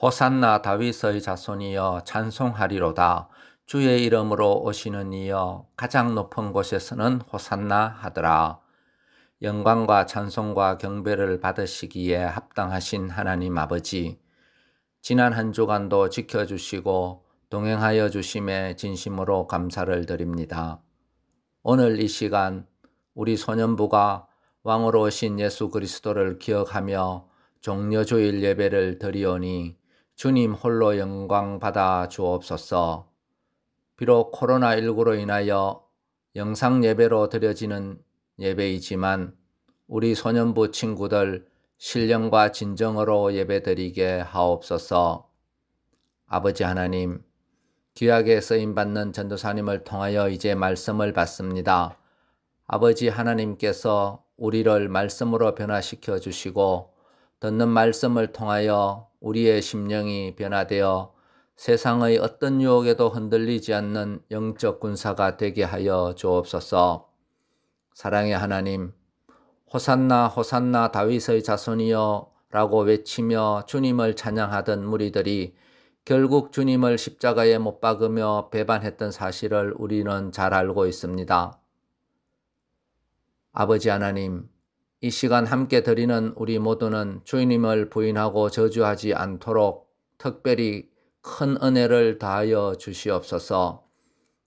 호산나 다윗의 자손이여 찬송하리로다. 주의 이름으로 오시는 이여 가장 높은 곳에서는 호산나 하더라. 영광과 찬송과 경배를 받으시기에 합당하신 하나님 아버지, 지난 한 주간도 지켜주시고 동행하여 주심에 진심으로 감사를 드립니다. 오늘 이 시간 우리 소년부가 왕으로 오신 예수 그리스도를 기억하며 종려주일 예배를 드리오니 주님 홀로 영광 받아 주옵소서. 비록 코로나19로 인하여 영상 예배로 드려지는 예배이지만 우리 소년부 친구들 신령과 진정으로 예배드리게 하옵소서. 아버지 하나님, 귀하게 쓰임받는 전도사님을 통하여 이제 말씀을 받습니다. 아버지 하나님께서 우리를 말씀으로 변화시켜 주시고 듣는 말씀을 통하여 우리의 심령이 변화되어 세상의 어떤 유혹에도 흔들리지 않는 영적 군사가 되게 하여 주옵소서. 사랑의 하나님, 호산나 호산나 다윗의 자손이여 라고 외치며 주님을 찬양하던 무리들이 결국 주님을 십자가에 못 박으며 배반했던 사실을 우리는 잘 알고 있습니다. 아버지 하나님, 이 시간 함께 드리는 우리 모두는 주님을 부인하고 저주하지 않도록 특별히 큰 은혜를 다하여 주시옵소서.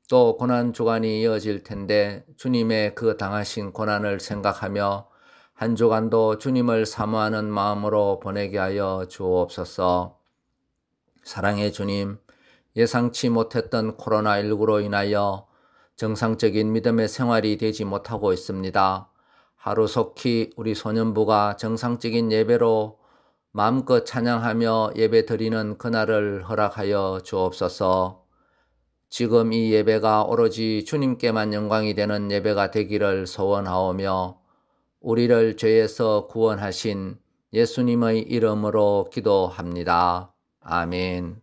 또 고난주간이 이어질 텐데 주님의 그 당하신 고난을 생각하며 한 주간도 주님을 사모하는 마음으로 보내게 하여 주옵소서. 사랑의 주님, 예상치 못했던 코로나19로 인하여 정상적인 믿음의 생활이 되지 못하고 있습니다. 하루속히 우리 소년부가 정상적인 예배로 마음껏 찬양하며 예배 드리는 그날을 허락하여 주옵소서. 지금 이 예배가 오로지 주님께만 영광이 되는 예배가 되기를 소원하오며 우리를 죄에서 구원하신 예수님의 이름으로 기도합니다. 아멘.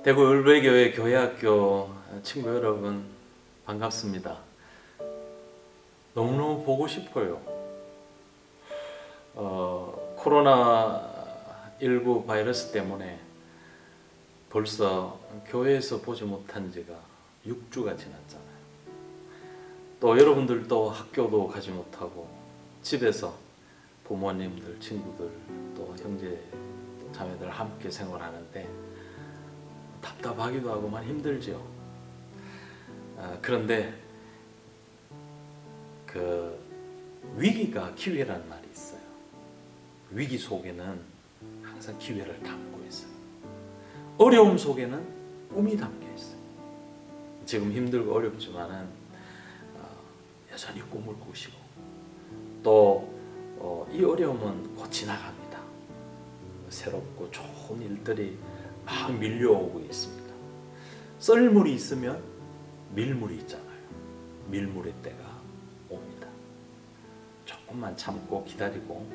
대구 울배교회 교회학교 친구 여러분 반갑습니다. 너무너무 보고 싶어요. 코로나19 바이러스 때문에 벌써 교회에서 보지 못한 지가 6주가 지났잖아요. 또 여러분들도 학교도 가지 못하고 집에서 부모님들, 친구들, 또 형제, 자매들 함께 생활하는데 답답하기도 하고만 힘들죠. 그런데 그 위기가 기회라는 말이 있어요. 위기 속에는 항상 기회를 담고 있어요. 어려움 속에는 꿈이 담겨 있어요. 지금 힘들고 어렵지만은 여전히 꿈을 꾸시고 또 이 어려움은 곧 지나갑니다. 새롭고 좋은 일들이 막 밀려오고 있습니다. 썰물이 있으면 밀물이 있잖아요. 밀물의 때가 옵니다. 조금만 참고 기다리고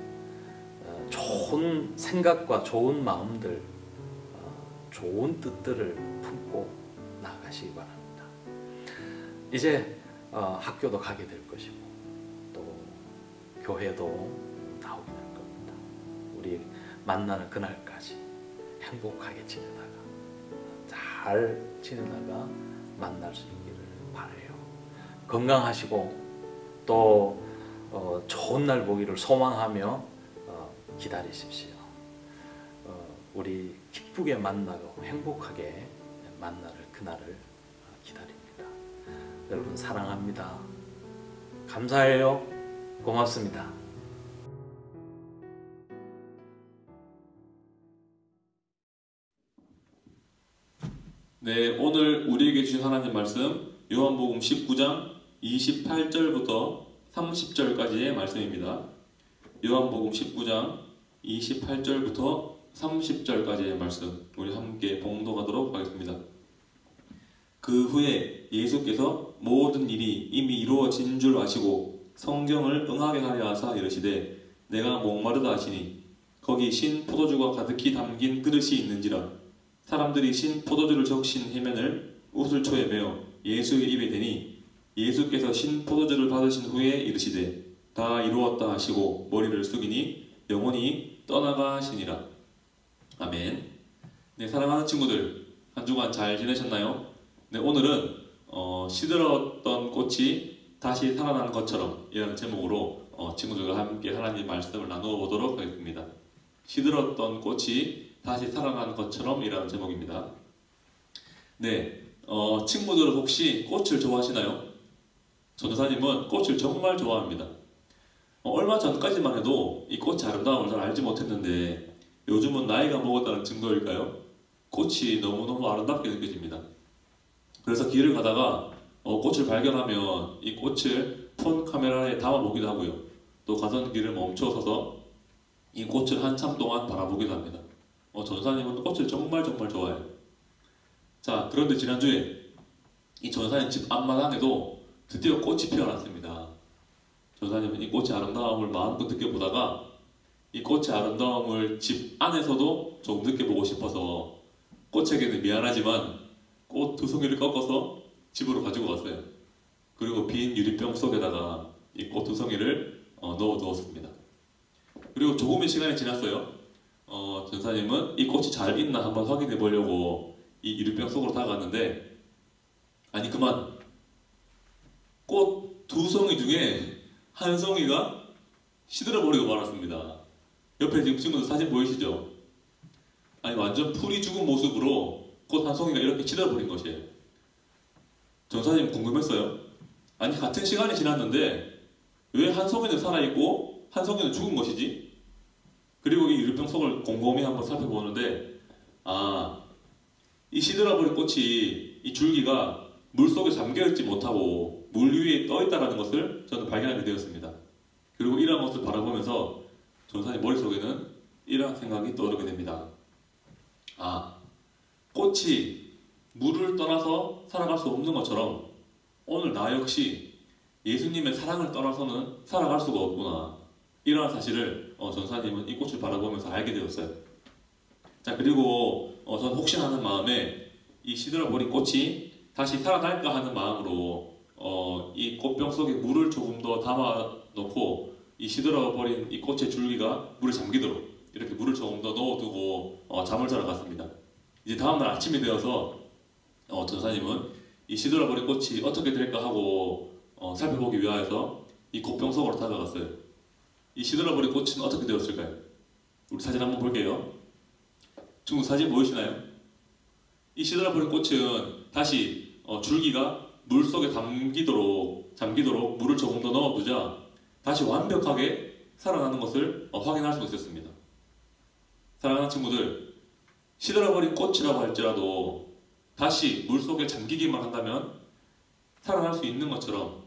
좋은 생각과 좋은 마음들, 좋은 뜻들을 품고 나아가시기 바랍니다. 이제 학교도 가게 될 것이고 또 교회도 나오게 될 겁니다. 우리 만나는 그날까지 행복하게 지내다가 잘 지내다가 만날 수 있기를 바라요. 건강하시고 또 좋은 날 보기를 소망하며 기다리십시오. 우리 기쁘게 만나고 행복하게 만날 그날을 기다립니다. 여러분 사랑합니다. 감사해요. 고맙습니다. 네, 오늘 우리에게 주신 하나님 말씀 요한복음 19장 28절부터 30절까지의 말씀입니다. 요한복음 19장 28절부터 30절까지의 말씀 우리 함께 봉독하도록 하겠습니다. 그 후에 예수께서 모든 일이 이미 이루어진 줄 아시고 성경을 응하게 하려 하사 이르시되 내가 목마르다 하시니 거기 신 포도주가 가득히 담긴 그릇이 있는지라 사람들이 신 포도주를 적신 해면을 우슬초에 메어 예수의 입에 대니 예수께서 신 포도주를 받으신 후에 이르시되 다 이루었다 하시고 머리를 숙이니 영혼이 떠나가시니라. 아멘. 네, 사랑하는 친구들 한 주간 잘 지내셨나요? 네, 오늘은 시들었던 꽃이 다시 살아나는 것처럼 이라는 제목으로 친구들과 함께 하나님 말씀을 나누어 보도록 하겠습니다. 시들었던 꽃이 다시 살아나는 것처럼 이라는 제목입니다. 네, 친구들 혹시 꽃을 좋아하시나요? 전도사님은 꽃을 정말 좋아합니다. 얼마 전까지만 해도 이 꽃의 아름다움을 잘 알지 못했는데 요즘은 나이가 먹었다는 증거일까요? 꽃이 너무너무 아름답게 느껴집니다. 그래서 길을 가다가 꽃을 발견하면 이 꽃을 폰 카메라에 담아보기도 하고요. 또 가던 길을 멈춰서서 이 꽃을 한참 동안 바라보기도 합니다. 전사님은 꽃을 정말 좋아해요. 자, 그런데 지난주에 이 전사님 집 앞마당에도 드디어 꽃이 피어났습니다. 전사님은 이 꽃의 아름다움을 마음껏 느껴보다가 이 꽃의 아름다움을 집 안에서도 조금 느껴보고 싶어서 꽃에게는 미안하지만 꽃 2송이를 꺾어서 집으로 가지고 갔어요. 그리고 빈 유리병 속에다가 이 꽃 2송이를 넣어두었습니다. 그리고 조금의 시간이 지났어요. 전사님은 이 꽃이 잘 있나 한번 확인해 보려고 이 유리병 속으로 다가갔는데 아니 그만 꽃 2송이 중에 한 송이가 시들어 버리고 말았습니다. 옆에 지금 친구들 사진 보이시죠? 아니 완전 풀이 죽은 모습으로 꽃 한 송이가 이렇게 시들어 버린 것이에요. 전사님 궁금했어요. 아니 같은 시간이 지났는데 왜 한 송이는 살아있고 한 송이는 죽은 것이지? 그리고 이 유리병 속을 곰곰이 한번 살펴보는데 이 시들어버린 꽃이 이 줄기가 물속에 잠겨있지 못하고 물 위에 떠있다는 것을 저는 발견하게 되었습니다. 그리고 이러한 것을 바라보면서 전사님 머릿속에는 이러한 생각이 떠오르게 됩니다. 꽃이 물을 떠나서 살아갈 수 없는 것처럼 오늘 나 역시 예수님의 사랑을 떠나서는 살아갈 수가 없구나. 이러한 사실을 전사님은 이 꽃을 바라보면서 알게 되었어요. 자, 그리고 저는 혹시나 하는 마음에 이 시들어버린 꽃이 다시 살아날까 하는 마음으로 이 꽃병 속에 물을 조금 더 담아놓고 이 시들어버린 이 꽃의 줄기가 물에 잠기도록 이렇게 물을 조금 더 넣어두고 잠을 자러 갔습니다. 이제 다음날 아침이 되어서 전사님은 이 시들어버린 꽃이 어떻게 될까 하고 살펴보기 위하여서 이 꽃병 속으로 다가갔어요. 이 시들어버린 꽃은 어떻게 되었을까요? 우리 사진 한번 볼게요. 친구 사진 보이시나요? 이 시들어버린 꽃은 다시 줄기가 물속에 잠기도록 물을 조금 더 넣어두자 다시 완벽하게 살아나는 것을 확인할 수 있었습니다. 사랑하는 친구들, 시들어버린 꽃이라고 할지라도 다시 물속에 잠기기만 한다면 살아날 수 있는 것처럼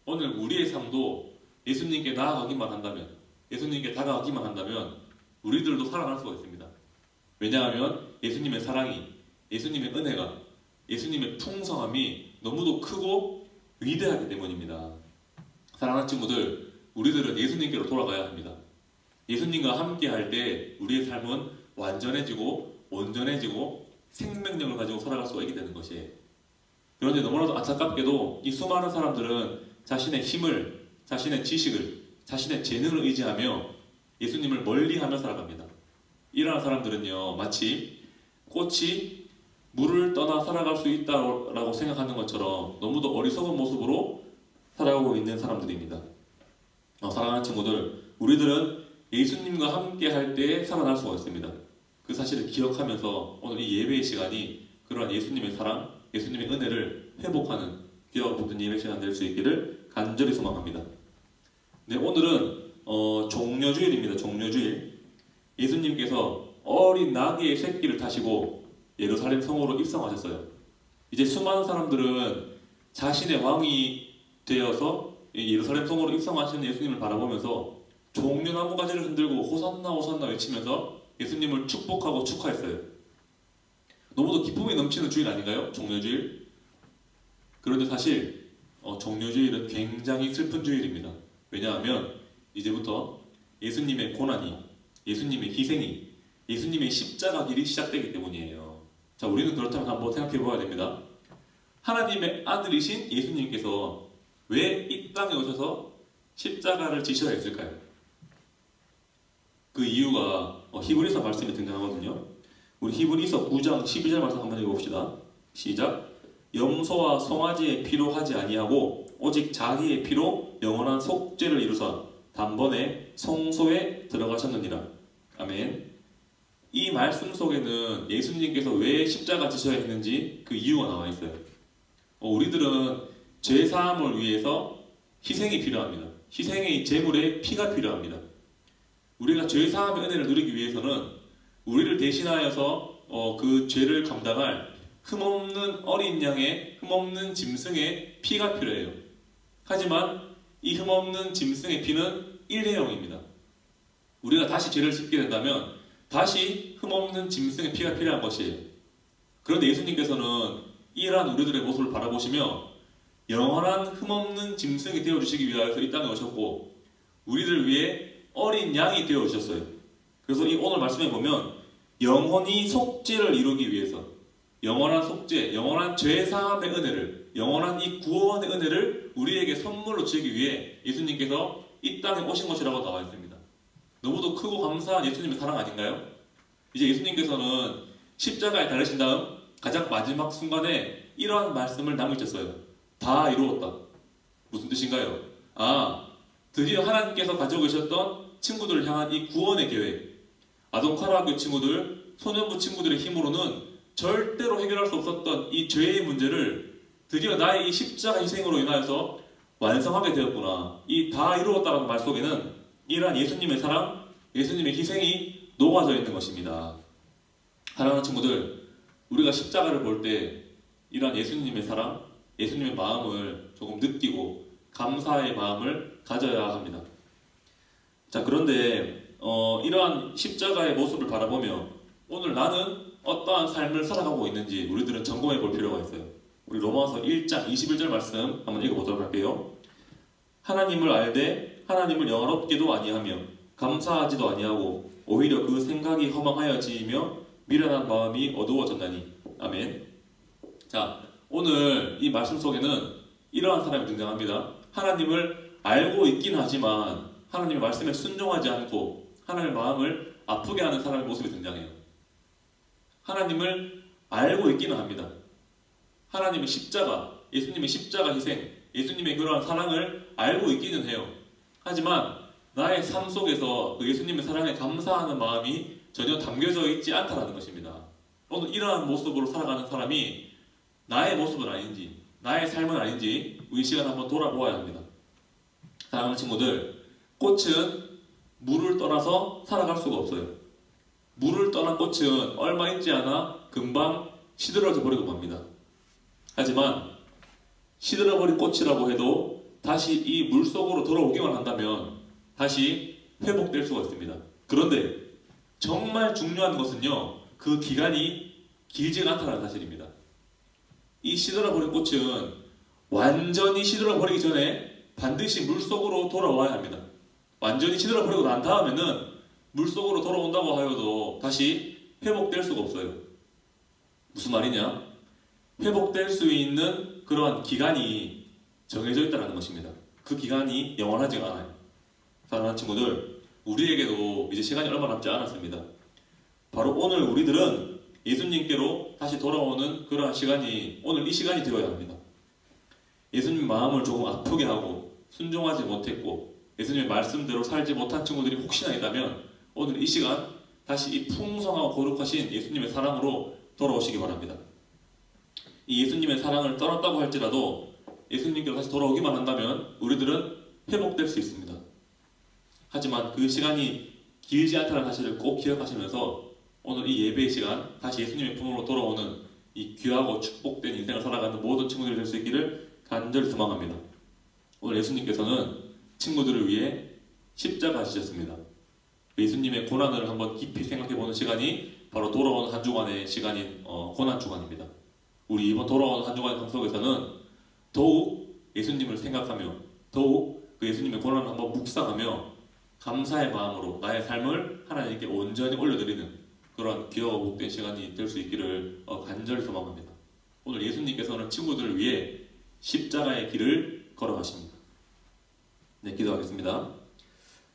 오늘 우리의 삶도 예수님께 나아가기만 한다면, 예수님께 다가가기만 한다면 우리들도 살아날 수가 있습니다. 왜냐하면 예수님의 사랑이, 예수님의 은혜가, 예수님의 풍성함이 너무도 크고 위대하기 때문입니다. 사랑하는 친구들, 우리들은 예수님께로 돌아가야 합니다. 예수님과 함께 할 때 우리의 삶은 완전해지고 온전해지고 생명력을 가지고 살아갈 수가 있게 되는 것이에요. 그런데 너무나도 안타깝게도 이 수많은 사람들은 자신의 힘을, 자신의 지식을, 자신의 재능을 의지하며 예수님을 멀리하며 살아갑니다. 이러한 사람들은요, 마치 꽃이 물을 떠나 살아갈 수 있다고 생각하는 것처럼 너무도 어리석은 모습으로 살아가고 있는 사람들입니다. 사랑하는 친구들, 우리들은 예수님과 함께 할 때 살아날 수가 있습니다. 그 사실을 기억하면서 오늘 이 예배의 시간이 그러한 예수님의 사랑, 예수님의 은혜를 회복하는 귀와 붙은 예배 시간 될 수 있기를 간절히 소망합니다. 네, 오늘은 종려주일입니다. 종려주일. 예수님께서 어린 나귀의 새끼를 타시고 예루살렘 성으로 입성하셨어요. 이제 수많은 사람들은 자신의 왕이 되어서 예루살렘 성으로 입성하시는 예수님을 바라보면서 종려나무 가지를 흔들고 호산나 호산나 외치면서 예수님을 축복하고 축하했어요. 너무도 기쁨이 넘치는 주일 아닌가요? 종려주일. 그런데 사실 종려주일은 굉장히 슬픈 주일입니다. 왜냐하면 이제부터 예수님의 고난이, 예수님의 희생이, 예수님의 십자가 길이 시작되기 때문이에요. 자, 우리는 그렇다면 한번 생각해 보아야 됩니다. 하나님의 아들이신 예수님께서 왜 이 땅에 오셔서 십자가를 지셔야 했을까요? 그 이유가 히브리서 말씀에 등장하거든요. 우리 히브리서 9장 12절 말씀 한번 읽어봅시다. 시작. 염소와 송아지의 피로 하지 아니하고 오직 자기의 피로 영원한 속죄를 이루사 단번에 성소에 들어가셨느니라. 아멘. 이 말씀 속에는 예수님께서 왜 십자가 지셔야 했는지 그 이유가 나와 있어요. 우리들은 죄사함을 위해서 희생이 필요합니다. 희생의 제물에 피가 필요합니다. 우리가 죄사함의 은혜를 누리기 위해서는 우리를 대신하여서 그 죄를 감당할 흠없는 어린 양의, 흠없는 짐승의 피가 필요해요. 하지만 이 흠없는 짐승의 피는 일회용입니다. 우리가 다시 죄를 짓게 된다면 다시 흠없는 짐승의 피가 필요한 것이에요. 그런데 예수님께서는 이러한 우리들의 모습을 바라보시며 영원한 흠없는 짐승이 되어주시기 위하여서 이 땅에 오셨고 우리를 위해 어린 양이 되어주셨어요. 그래서 이 오늘 말씀에 보면 영원히 속죄를 이루기 위해서 영원한 속죄, 영원한 죄사함의 은혜를, 영원한 이 구원의 은혜를 우리에게 선물로 주시기 위해 예수님께서 이 땅에 오신 것이라고 나와 있습니다. 너무도 크고 감사한 예수님의 사랑 아닌가요? 이제 예수님께서는 십자가에 달리신 다음 가장 마지막 순간에 이러한 말씀을 남기셨어요. 다 이루었다. 무슨 뜻인가요? 드디어 하나님께서 가지고 계셨던 친구들을 향한 이 구원의 계획, 아동카라학교 친구들, 소년부 친구들의 힘으로는 절대로 해결할 수 없었던 이 죄의 문제를 드디어 나의 이 십자가 희생으로 인하여서 완성하게 되었구나. 이 다 이루었다라는 말 속에는 이러한 예수님의 사랑, 예수님의 희생이 녹아져 있는 것입니다. 사랑하는 친구들, 우리가 십자가를 볼 때 이러한 예수님의 사랑, 예수님의 마음을 조금 느끼고 감사의 마음을 가져야 합니다. 자, 그런데 이러한 십자가의 모습을 바라보며 오늘 나는 어떠한 삶을 살아가고 있는지 우리들은 점검해 볼 필요가 있어요. 우리 로마서 1장 21절 말씀 한번 읽어보도록 할게요. 하나님을 알되 하나님을 영화롭게도 아니하며 감사하지도 아니하고 오히려 그 생각이 허망하여지며 미련한 마음이 어두워졌나니. 아멘. 자, 오늘 이 말씀 속에는 이러한 사람이 등장합니다. 하나님을 알고 있긴 하지만 하나님의 말씀에 순종하지 않고 하나님의 마음을 아프게 하는 사람의 모습이 등장해요. 하나님을 알고 있기는 합니다. 하나님의 십자가, 예수님의 십자가 희생, 예수님의 그러한 사랑을 알고 있기는 해요. 하지만 나의 삶 속에서 그 예수님의 사랑에 감사하는 마음이 전혀 담겨져 있지 않다는 것입니다. 오늘 이러한 모습으로 살아가는 사람이 나의 모습은 아닌지, 나의 삶은 아닌지 우리 시간 한번 돌아보아야 합니다. 사랑하는 친구들, 꽃은 물을 떠나서 살아갈 수가 없어요. 물을 떠난 꽃은 얼마 있지 않아 금방 시들어져 버리고 맙니다. 하지만 시들어버린 꽃이라고 해도 다시 이 물속으로 돌아오기만 한다면 다시 회복될 수가 있습니다. 그런데 정말 중요한 것은요, 그 기간이 길지가 않다는 사실입니다. 이 시들어버린 꽃은 완전히 시들어버리기 전에 반드시 물속으로 돌아와야 합니다. 완전히 시들어버리고 난 다음에는 물속으로 돌아온다고 하여도 다시 회복될 수가 없어요. 무슨 말이냐? 회복될 수 있는 그러한 기간이 정해져 있다는 것입니다. 그 기간이 영원하지가 않아요. 사랑하는 친구들, 우리에게도 이제 시간이 얼마 남지 않았습니다. 바로 오늘 우리들은 예수님께로 다시 돌아오는 그러한 시간이 오늘 이 시간이 되어야 합니다. 예수님 마음을 조금 아프게 하고 순종하지 못했고 예수님의 말씀대로 살지 못한 친구들이 혹시나 있다면 오늘 이 시간 다시 이 풍성하고 거룩하신 예수님의 사랑으로 돌아오시기 바랍니다. 이 예수님의 사랑을 떠났다고 할지라도 예수님께로 다시 돌아오기만 한다면 우리들은 회복될 수 있습니다. 하지만 그 시간이 길지 않다는 사실을 꼭 기억하시면서 오늘 이 예배의 시간 다시 예수님의 품으로 돌아오는 이 귀하고 축복된 인생을 살아가는 모든 친구들이 될 수 있기를 간절히 소망합니다. 오늘 예수님께서는 친구들을 위해 십자가 지셨습니다. 예수님의 고난을 한번 깊이 생각해보는 시간이 바로 돌아오는 한 주간의 시간인 고난 주간입니다. 우리 이번 돌아오는 한 주간의 삶 속에서는 더욱 예수님을 생각하며 더욱 그 예수님의 고난을 한번 묵상하며 감사의 마음으로 나의 삶을 하나님께 온전히 올려드리는 그런 귀하고 복된 시간이 될 수 있기를 간절히 소망합니다. 오늘 예수님께서는 친구들을 위해 십자가의 길을 걸어가십니다. 네, 기도하겠습니다.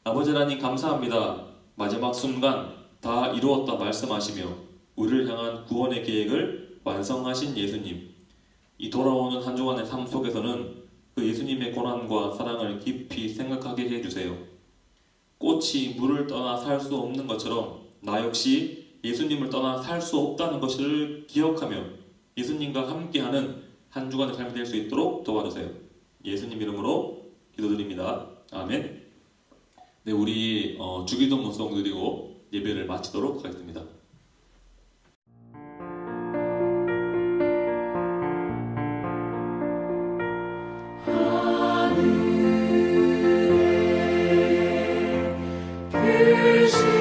아버지 하나님 감사합니다. 마지막 순간 다 이루었다 말씀하시며 우리를 향한 구원의 계획을 완성하신 예수님, 이 돌아오는 한 주간의 삶 속에서는 그 예수님의 고난과 사랑을 깊이 생각하게 해주세요. 꽃이 물을 떠나 살 수 없는 것처럼 나 역시 예수님을 떠나 살 수 없다는 것을 기억하며 예수님과 함께하는 한 주간의 삶이 될 수 있도록 도와주세요. 예수님 이름으로 기도드립니다. 아멘. 네, 우리 주기도 문송 드리고 예배를 마치도록 하겠습니다. 하늘에 계신